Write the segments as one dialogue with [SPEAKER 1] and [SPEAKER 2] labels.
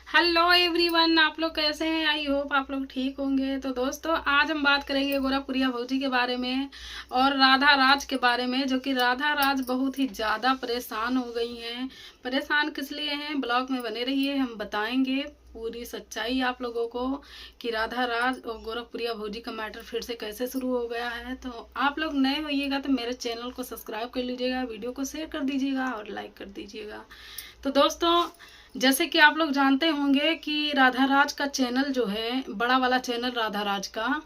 [SPEAKER 1] Hello everyone, आप लोग कैसे हैं? आई होप आप लोग ठीक होंगे। तो दोस्तों, आज हम बात करेंगे गोरखपुरिया भौजी के बारे में और राधा राज के बारे में, जो कि राधा राज बहुत ही ज़्यादा परेशान हो गई हैं। परेशान किस लिए हैं, ब्लॉग में बने रहिए, हम बताएंगे पूरी सच्चाई आप लोगों को कि राधा राज और गोरखपुरिया भौजी का मैटर फिर से कैसे शुरू हो गया है। तो आप लोग नए होइएगा तो मेरे चैनल को सब्सक्राइब कर लीजिएगा, वीडियो को शेयर कर दीजिएगा और लाइक कर दीजिएगा। तो दोस्तों, जैसे कि आप लोग जानते होंगे कि राधा राज का चैनल जो है, बड़ा वाला चैनल राधा राज का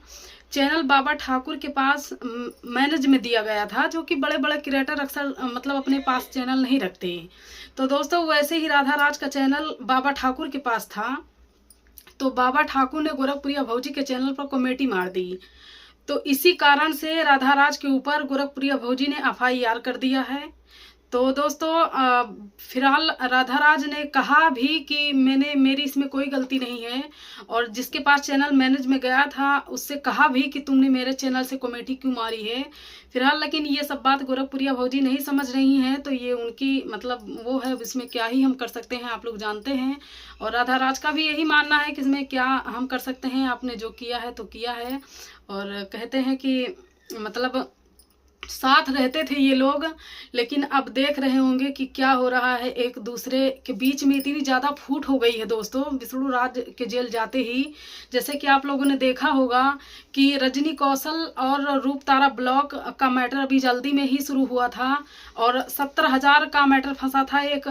[SPEAKER 1] चैनल बाबा ठाकुर के पास मैनेज में दिया गया था, जो कि बड़े बड़े क्रिएटर अक्सर मतलब अपने पास चैनल नहीं रखते। तो दोस्तों, वैसे ही राधा राज का चैनल बाबा ठाकुर के पास था। तो बाबा ठाकुर ने गोरखपुरिया भौजी के चैनल पर कमेटी मार दी। तो इसी कारण से राधा राज के ऊपर गोरखपुरिया भौजी ने FIR कर दिया है। तो दोस्तों, फिलहाल राधा राज ने कहा भी कि मेरी इसमें कोई गलती नहीं है, और जिसके पास चैनल मैनेज में गया था उससे कहा भी कि तुमने मेरे चैनल से कमेटी क्यों मारी है। फिलहाल लेकिन ये सब बात गोरखपुरिया भौजी नहीं समझ रही हैं, तो ये उनकी मतलब वो है, इसमें क्या ही हम कर सकते हैं, आप लोग जानते हैं। और राधा राज का भी यही मानना है कि इसमें क्या हम कर सकते हैं, आपने जो किया है तो किया है। और कहते हैं कि मतलब साथ रहते थे ये लोग, लेकिन अब देख रहे होंगे कि क्या हो रहा है। एक दूसरे के बीच में इतनी ज़्यादा फूट हो गई है दोस्तों, विष्णु राज के जेल जाते ही। जैसे कि आप लोगों ने देखा होगा कि रजनी कौशल और रूप तारा ब्लॉक का मैटर अभी जल्दी में ही शुरू हुआ था, और 70,000 का मैटर फंसा था। एक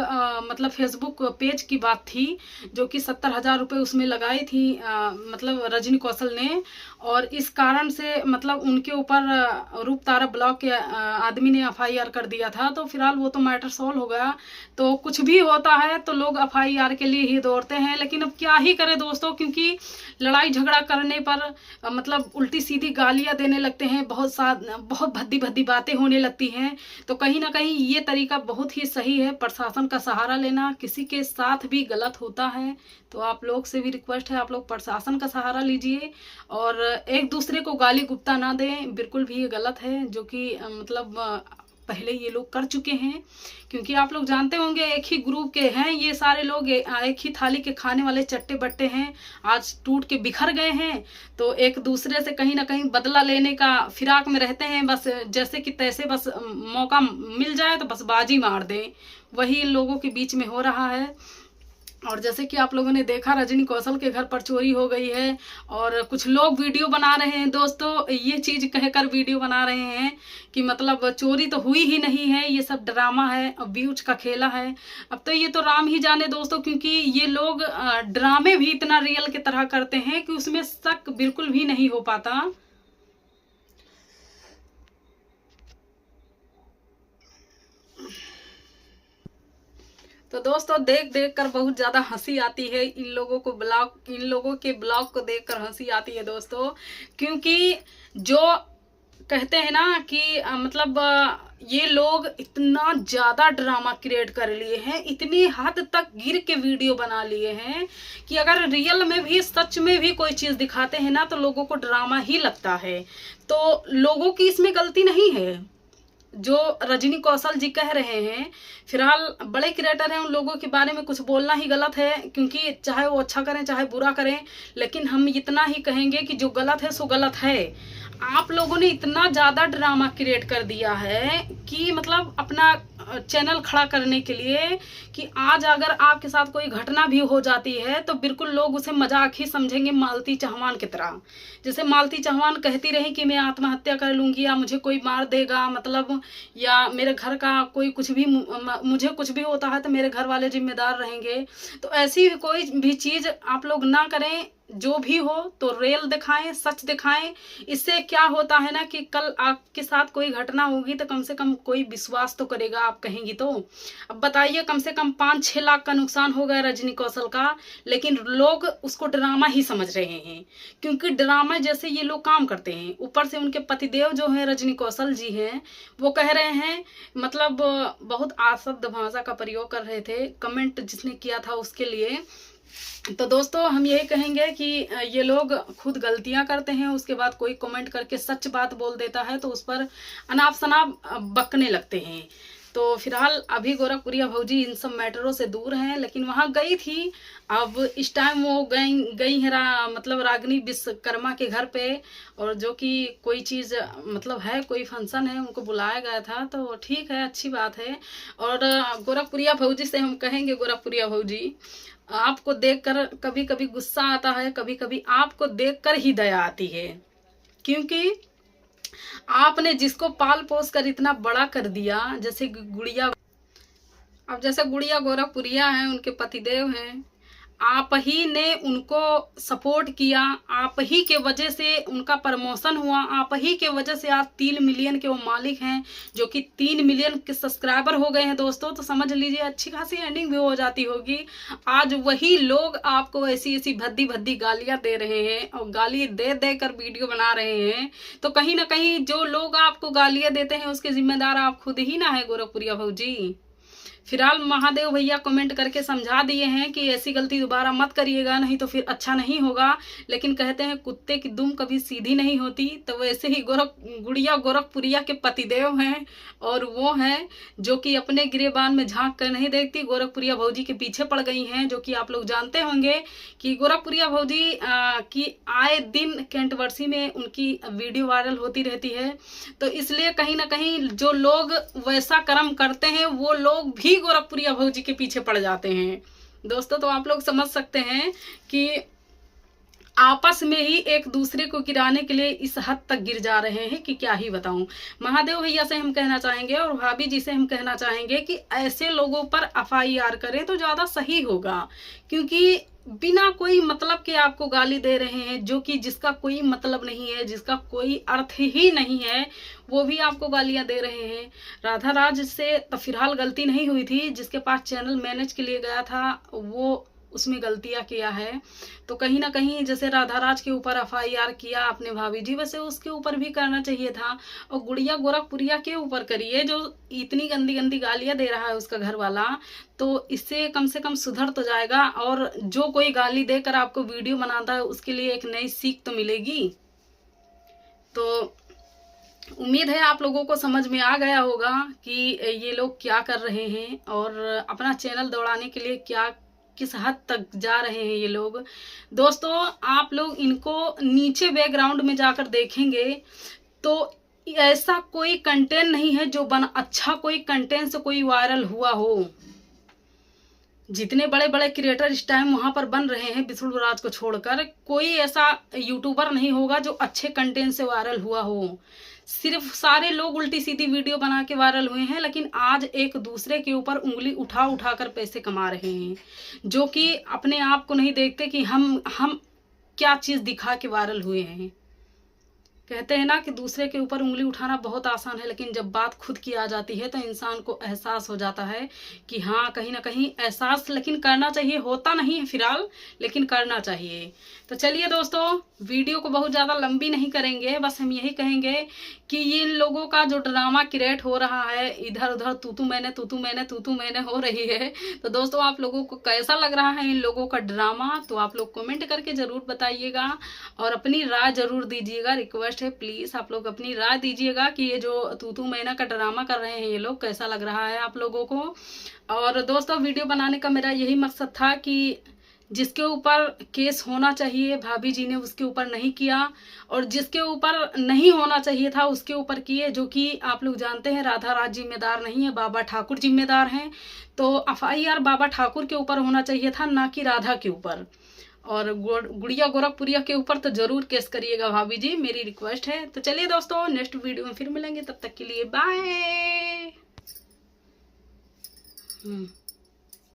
[SPEAKER 1] मतलब फेसबुक पेज की बात थी, जो कि 70,000 रुपये उसमें लगाई थी मतलब रजनी कौशल ने। और इस कारण से मतलब उनके ऊपर रूप तारा ब्लॉक के आदमी ने FIR कर दिया था। तो फिलहाल वो तो मैटर सॉल्व हो गया। तो कुछ भी होता है तो लोग FIR के लिए ही दौड़ते हैं, लेकिन अब क्या ही करें दोस्तों, क्योंकि लड़ाई झगड़ा करने पर मतलब उल्टी सीधी गालियां देने लगते हैं, बहुत भद्दी भद्दी बातें होने लगती हैं। तो कहीं ना कहीं ये तरीका बहुत ही सही है, प्रशासन का सहारा लेना। किसी के साथ भी गलत होता है तो आप लोग से भी रिक्वेस्ट है, आप लोग प्रशासन का सहारा लीजिए और एक दूसरे को गाली गुप्ता ना दें। बिल्कुल भी ये गलत है, जो कि मतलब पहले ये लोग कर चुके हैं। क्योंकि आप लोग जानते होंगे एक ही ग्रुप के हैं ये सारे लोग, एक ही थाली के खाने वाले चट्टे बट्टे हैं। आज टूट के बिखर गए हैं, तो एक दूसरे से कहीं ना कहीं बदला लेने का फिराक में रहते हैं। बस जैसे कि तैसे बस मौका मिल जाए तो बस बाजी मार दें, वही इन लोगों के बीच में हो रहा है। और जैसे कि आप लोगों ने देखा, रजनी कौशल के घर पर चोरी हो गई है, और कुछ लोग वीडियो बना रहे हैं दोस्तों, ये चीज़ कहकर वीडियो बना रहे हैं कि मतलब चोरी तो हुई ही नहीं है, ये सब ड्रामा है, अब्यूज का खेला है। अब तो ये तो राम ही जाने दोस्तों, क्योंकि ये लोग ड्रामे भी इतना रियल की तरह करते हैं कि उसमें शक बिल्कुल भी नहीं हो पाता। तो दोस्तों, देख देख कर बहुत ज़्यादा हंसी आती है। इन लोगों के ब्लॉग को देख कर हंसी आती है दोस्तों, क्योंकि जो कहते हैं ना कि मतलब ये लोग इतना ज़्यादा ड्रामा क्रिएट कर लिए हैं, इतनी हद तक गिर के वीडियो बना लिए हैं कि अगर रियल में भी सच में भी कोई चीज़ दिखाते हैं ना तो लोगों को ड्रामा ही लगता है। तो लोगों की इसमें गलती नहीं है, जो रजनी कौशल जी कह रहे हैं। फिलहाल बड़े क्रिएटर हैं, उन लोगों के बारे में कुछ बोलना ही गलत है, क्योंकि चाहे वो अच्छा करें चाहे बुरा करें, लेकिन हम इतना ही कहेंगे कि जो गलत है सो गलत है। आप लोगों ने इतना ज़्यादा ड्रामा क्रिएट कर दिया है कि मतलब अपना चैनल खड़ा करने के लिए, कि आज अगर आपके साथ कोई घटना भी हो जाती है तो बिल्कुल लोग उसे मजाक ही समझेंगे, मालती चौहान की तरह। जैसे मालती चौहान कहती रही कि मैं आत्महत्या कर लूँगी, या मुझे कोई मार देगा, मतलब या मेरे घर का कोई कुछ भी मुझे कुछ भी होता है तो मेरे घर वाले जिम्मेदार रहेंगे। तो ऐसी कोई भी चीज़ आप लोग ना करें। जो भी हो तो रियल दिखाएं, सच दिखाएं। इससे क्या होता है ना कि कल आपके साथ कोई घटना होगी तो कम से कम कोई विश्वास तो करेगा, आप कहेंगी तो। अब बताइए, कम से कम 5-6 लाख का नुकसान हो गया रजनी कौशल का, लेकिन लोग उसको ड्रामा ही समझ रहे हैं, क्योंकि ड्रामा जैसे ये लोग काम करते हैं। ऊपर से उनके पतिदेव जो है रजनी कौशल जी हैं, वो कह रहे हैं, मतलब बहुत अशब्द भाषा का प्रयोग कर रहे थे, कमेंट जिसने किया था उसके लिए। तो दोस्तों, हम यही कहेंगे कि ये लोग खुद गलतियां करते हैं, उसके बाद कोई कमेंट करके सच बात बोल देता है तो उस पर अनाप शनाप बकने लगते हैं। तो फिलहाल अभी गोरखपुरिया भौजी इन सब मैटरों से दूर हैं, लेकिन वहाँ गई थी। अब इस टाइम वो गई है मतलब रागिनी विश्वकर्मा के घर पे, और जो कि कोई चीज़ मतलब है, कोई फंक्शन है, उनको बुलाया गया था। तो ठीक है, अच्छी बात है। और गोरखपुरिया भौजी से हम कहेंगे, गोरखपुरिया भौजी आपको देखकर कभी कभी गुस्सा आता है, कभी कभी आपको देखकर ही दया आती है, क्योंकि आपने जिसको पाल पोस कर इतना बड़ा कर दिया, जैसे गुड़िया, अब जैसे गुड़िया गोरखपुरिया हैं, उनके पतिदेव हैं, आप ही ने उनको सपोर्ट किया, आप ही के वजह से उनका प्रमोशन हुआ, आप ही के वजह से आज 3 मिलियन के वो मालिक हैं, जो कि 3 मिलियन के सब्सक्राइबर हो गए हैं दोस्तों। तो समझ लीजिए अच्छी खासी एंडिंग भी हो जाती होगी। आज वही लोग आपको ऐसी ऐसी भद्दी भद्दी गालियां दे रहे हैं, और गाली दे दे कर वीडियो बना रहे हैं। तो कहीं ना कहीं जो लोग आपको गालियां देते हैं उसके जिम्मेदार आप खुद ही ना है गोरखपुरिया भौजी। फिलहाल महादेव भैया कमेंट करके समझा दिए हैं कि ऐसी गलती दोबारा मत करिएगा, नहीं तो फिर अच्छा नहीं होगा। लेकिन कहते हैं कुत्ते की दुम कभी सीधी नहीं होती। तो वैसे ही गुड़िया गोरखपुरिया के पतिदेव हैं, और वो हैं जो कि अपने गिरेबान में झांक कर नहीं देखती, गोरखपुरिया भौजी के पीछे पड़ गई हैं। जो कि आप लोग जानते होंगे कि गोरखपुरिया भौजी की आए दिन कंट्रोवर्सी में उनकी वीडियो वायरल होती रहती है। तो इसलिए कहीं ना कहीं जो लोग वैसा कर्म करते हैं वो लोग भी गोरखपुरिया भौजी के पीछे पड़ जाते हैं दोस्तों। तो आप लोग समझ सकते हैं कि आपस में ही एक दूसरे को गिराने के लिए इस हद तक गिर जा रहे हैं कि क्या ही बताऊं। महादेव भैया से हम कहना चाहेंगे और भाभी जी से हम कहना चाहेंगे कि ऐसे लोगों पर FIR करें तो ज्यादा सही होगा, क्योंकि बिना कोई मतलब के आपको गाली दे रहे हैं, जो कि जिसका कोई मतलब नहीं है, जिसका कोई अर्थ ही नहीं है, वो भी आपको गालियां दे रहे हैं। राधा राज से तो फिलहाल गलती नहीं हुई थी, जिसके पास चैनल मैनेज के लिए गया था वो उसमें गलतियां किया है। तो कहीं ना कहीं जैसे राधा राज के ऊपर FIR किया आपने भाभी जी, वैसे उसके ऊपर भी करना चाहिए था। और गुड़िया गोरखपुरिया के ऊपर करिए, जो इतनी गंदी गंदी गालियां दे रहा है उसका घर वाला, तो इससे कम से कम सुधर तो जाएगा। और जो कोई गाली देकर आपको वीडियो बनाता है उसके लिए एक नई सीख तो मिलेगी। तो उम्मीद है आप लोगों को समझ में आ गया होगा कि ये लोग क्या कर रहे हैं, और अपना चैनल दौड़ाने के लिए किस हद तक जा रहे हैं ये लोग। दोस्तों आप लोग इनको नीचे बैकग्राउंड में जाकर देखेंगे तो ऐसा कोई कंटेंट नहीं है जो अच्छा कोई कंटेंट से कोई वायरल हुआ हो। जितने बड़े बड़े क्रिएटर इस टाइम वहां पर बन रहे हैं विष्णु राज को छोड़कर, कोई ऐसा यूट्यूबर नहीं होगा जो अच्छे कंटेंट से वायरल हुआ हो। सिर्फ सारे लोग उल्टी सीधी वीडियो बना के वायरल हुए हैं, लेकिन आज एक दूसरे के ऊपर उंगली उठा उठा कर पैसे कमा रहे हैं, जो कि अपने आप को नहीं देखते कि हम क्या चीज दिखा के वायरल हुए हैं। कहते हैं ना कि दूसरे के ऊपर उंगली उठाना बहुत आसान है, लेकिन जब बात खुद की आ जाती है तो इंसान को एहसास हो जाता है कि हाँ कहीं ना कहीं एहसास लेकिन करना चाहिए, होता नहीं है फिलहाल, लेकिन करना चाहिए। तो चलिए दोस्तों, वीडियो को बहुत ज़्यादा लंबी नहीं करेंगे, बस हम यही कहेंगे कि इन लोगों का जो ड्रामा क्रिएट हो रहा है, इधर उधर तू मैंने हो रही है। तो दोस्तों आप लोगों को कैसा लग रहा है इन लोगों का ड्रामा, तो आप लोग कमेंट करके ज़रूर बताइएगा और अपनी राय ज़रूर दीजिएगा। रिक्वेस्ट है प्लीज़ आप लोग अपनी राय दीजिएगा कि ये जो तू मैना का ड्रामा कर रहे हैं ये लोग, कैसा लग रहा है आप लोगों को। और दोस्तों वीडियो बनाने का मेरा यही मकसद था कि जिसके ऊपर केस होना चाहिए भाभी जी ने उसके ऊपर नहीं किया, और जिसके ऊपर नहीं होना चाहिए था उसके ऊपर किए, जो कि आप लोग जानते हैं राधा राज जिम्मेदार नहीं है, बाबा ठाकुर जिम्मेदार हैं। तो FIR बाबा ठाकुर के ऊपर होना चाहिए था, ना कि राधा के ऊपर। और गुड़िया गोरखपुरिया के ऊपर तो जरूर केस करिएगा भाभी जी, मेरी रिक्वेस्ट है। तो चलिए दोस्तों नेक्स्ट वीडियो में फिर मिलेंगे, तब तक के लिए बाय।